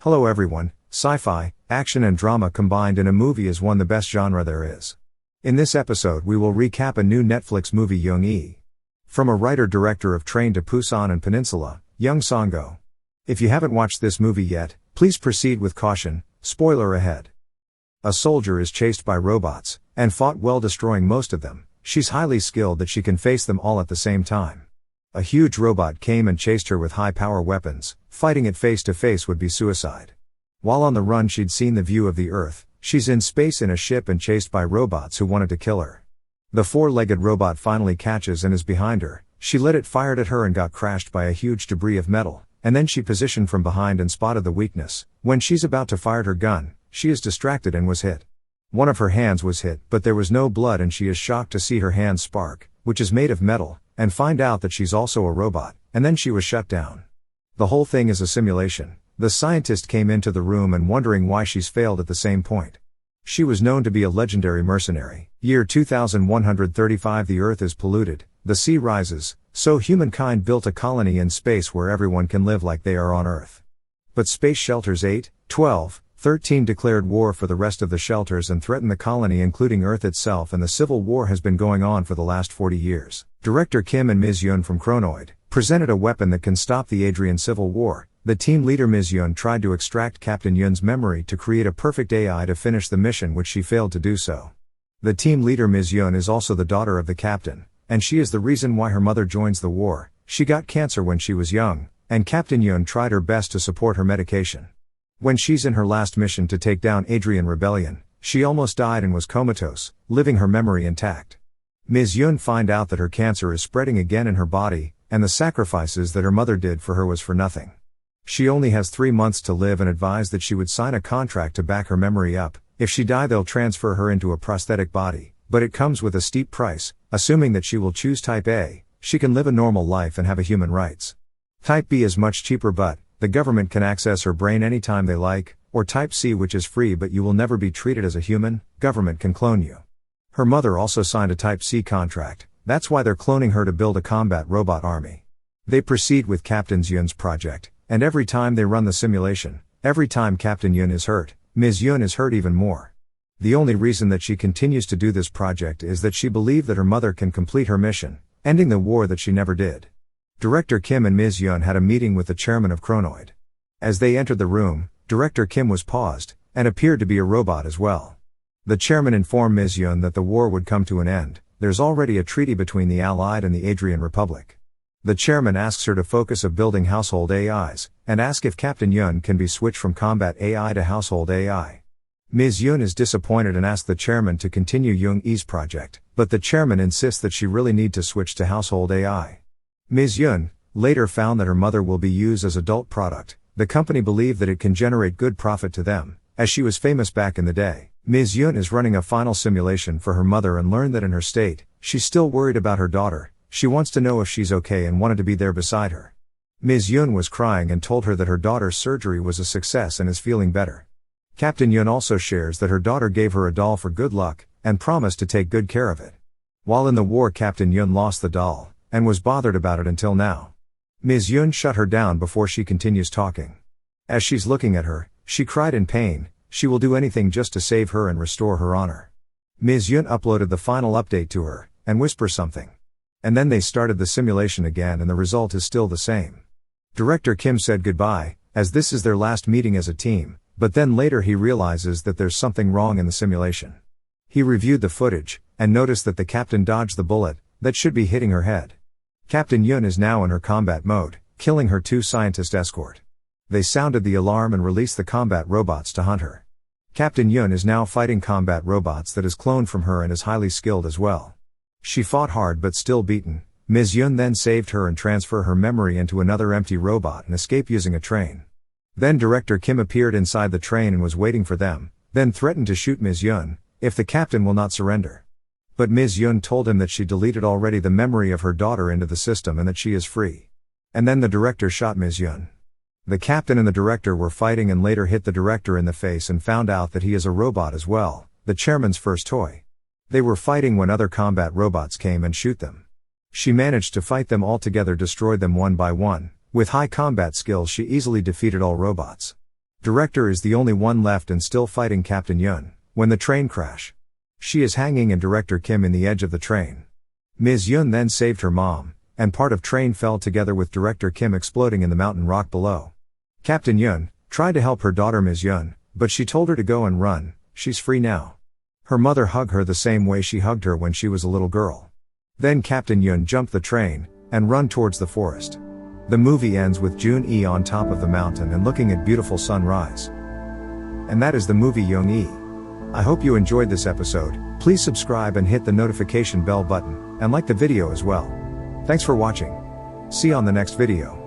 Hello everyone, sci-fi, action and drama combined in a movie is one of the best genre there is. In this episode we will recap a new Netflix movie Jung E. From a writer-director of Train to Busan and Peninsula, Jung Sang-go. If you haven't watched this movie yet, please proceed with caution, spoiler ahead. A soldier is chased by robots, and fought well destroying most of them. She's highly skilled that she can face them all at the same time. A huge robot came and chased her with high-power weapons. Fighting it face-to-face would be suicide. While on the run she'd seen the view of the Earth. She's in space in a ship and chased by robots who wanted to kill her. The four-legged robot finally catches and is behind her. She let it fired at her and got crashed by a huge debris of metal, and then she positioned from behind and spotted the weakness. When she's about to fire her gun, she is distracted and was hit. One of her hands was hit, but there was no blood and she is shocked to see her hand spark, which is made of metal, and find out that she's also a robot, and then she was shut down. The whole thing is a simulation. The scientist came into the room and wondering why she's failed at the same point. She was known to be a legendary mercenary. Year 2135. The Earth is polluted, the sea rises, so humankind built a colony in space where everyone can live like they are on Earth. But space shelters 8, 12, 13 declared war for the rest of the shelters and threatened the colony including Earth itself, and the Civil War has been going on for the last 40 years. Director Jung and Ms from Kronoid presented a weapon that can stop the Adrian Civil War. The team leader Ms tried to extract Captain Yun's memory to create a perfect AI to finish the mission, which she failed to do so. The team leader Ms is also the daughter of the captain, and she is the reason why her mother joins the war. She got cancer when she was young, and Captain Yun tried her best to support her medication. When she's in her last mission to take down Adrian Rebellion, she almost died and was comatose, living her memory intact. Ms. Yun find out that her cancer is spreading again in her body, and the sacrifices that her mother did for her was for nothing. She only has 3 months to live and advised that she would sign a contract to back her memory up. If she die they'll transfer her into a prosthetic body, but it comes with a steep price. Assuming that she will choose Type A, she can live a normal life and have a human rights. Type B is much cheaper, but the government can access her brain anytime they like, or Type C, which is free but you will never be treated as a human. Government can clone you. Her mother also signed a Type C contract, that's why they're cloning her to build a combat robot army. They proceed with Captain Yun's project, and every time they run the simulation, every time Captain Yun is hurt, Ms. Yun is hurt even more. The only reason that she continues to do this project is that she believed that her mother can complete her mission, ending the war that she never did. Director Kim and Ms. Yun had a meeting with the chairman of Kronoid. As they entered the room, Director Kim was paused, and appeared to be a robot as well. The chairman informed Ms. Yun that the war would come to an end. There's already a treaty between the Allied and the Adrian Republic. The chairman asks her to focus on building household AIs, and ask if Captain Yun can be switched from combat AI to household AI. Ms. Yun is disappointed and asks the chairman to continue Jung E's project, but the chairman insists that she really need to switch to household AI. Ms. Yun later found that her mother will be used as adult product. The company believed that it can generate good profit to them, as she was famous back in the day. Ms. Yun is running a final simulation for her mother and learned that in her state, she's still worried about her daughter. She wants to know if she's okay and wanted to be there beside her. Ms. Yun was crying and told her that her daughter's surgery was a success and is feeling better. Captain Yun also shares that her daughter gave her a doll for good luck, and promised to take good care of it. While in the war Captain Yun lost the doll, and was bothered about it until now. Ms. Yun shut her down before she continues talking. As she's looking at her, she cried in pain. She will do anything just to save her and restore her honor. Ms. Yun uploaded the final update to her, and whispers something. And then they started the simulation again and the result is still the same. Director Kim said goodbye, as this is their last meeting as a team, but then later he realizes that there's something wrong in the simulation. He reviewed the footage, and noticed that the captain dodged the bullet that should be hitting her head. Captain Yun is now in her combat mode, killing her 2 scientist escort. They sounded the alarm and released the combat robots to hunt her. Captain Yun is now fighting combat robots that is cloned from her and is highly skilled as well. She fought hard but still beaten. Ms. Yun then saved her and transferred her memory into another empty robot and escaped using a train. Then Director Kim appeared inside the train and was waiting for them, then threatened to shoot Ms. Yun if the captain will not surrender. But Ms. Yun told him that she deleted already the memory of her daughter into the system and that she is free. And then the director shot Ms. Yun. The captain and the director were fighting and later hit the director in the face and found out that he is a robot as well, the chairman's first toy. They were fighting when other combat robots came and shoot them. She managed to fight them all together, destroyed them one by one. With high combat skills she easily defeated all robots. Director is the only one left and still fighting Captain Yun, when the train crash. She is hanging and Director Kim in the edge of the train. Ms. Yun then saved her mom, and part of train fell together with Director Kim exploding in the mountain rock below. Captain Yun tried to help her daughter Ms. Yun, but she told her to go and run, she's free now. Her mother hugged her the same way she hugged her when she was a little girl. Then Captain Yun jumped the train, and run towards the forest. The movie ends with Jung E on top of the mountain and looking at beautiful sunrise. And that is the movie Jung E. I hope you enjoyed this episode. Please subscribe and hit the notification bell button, and like the video as well. Thanks for watching. See you on the next video.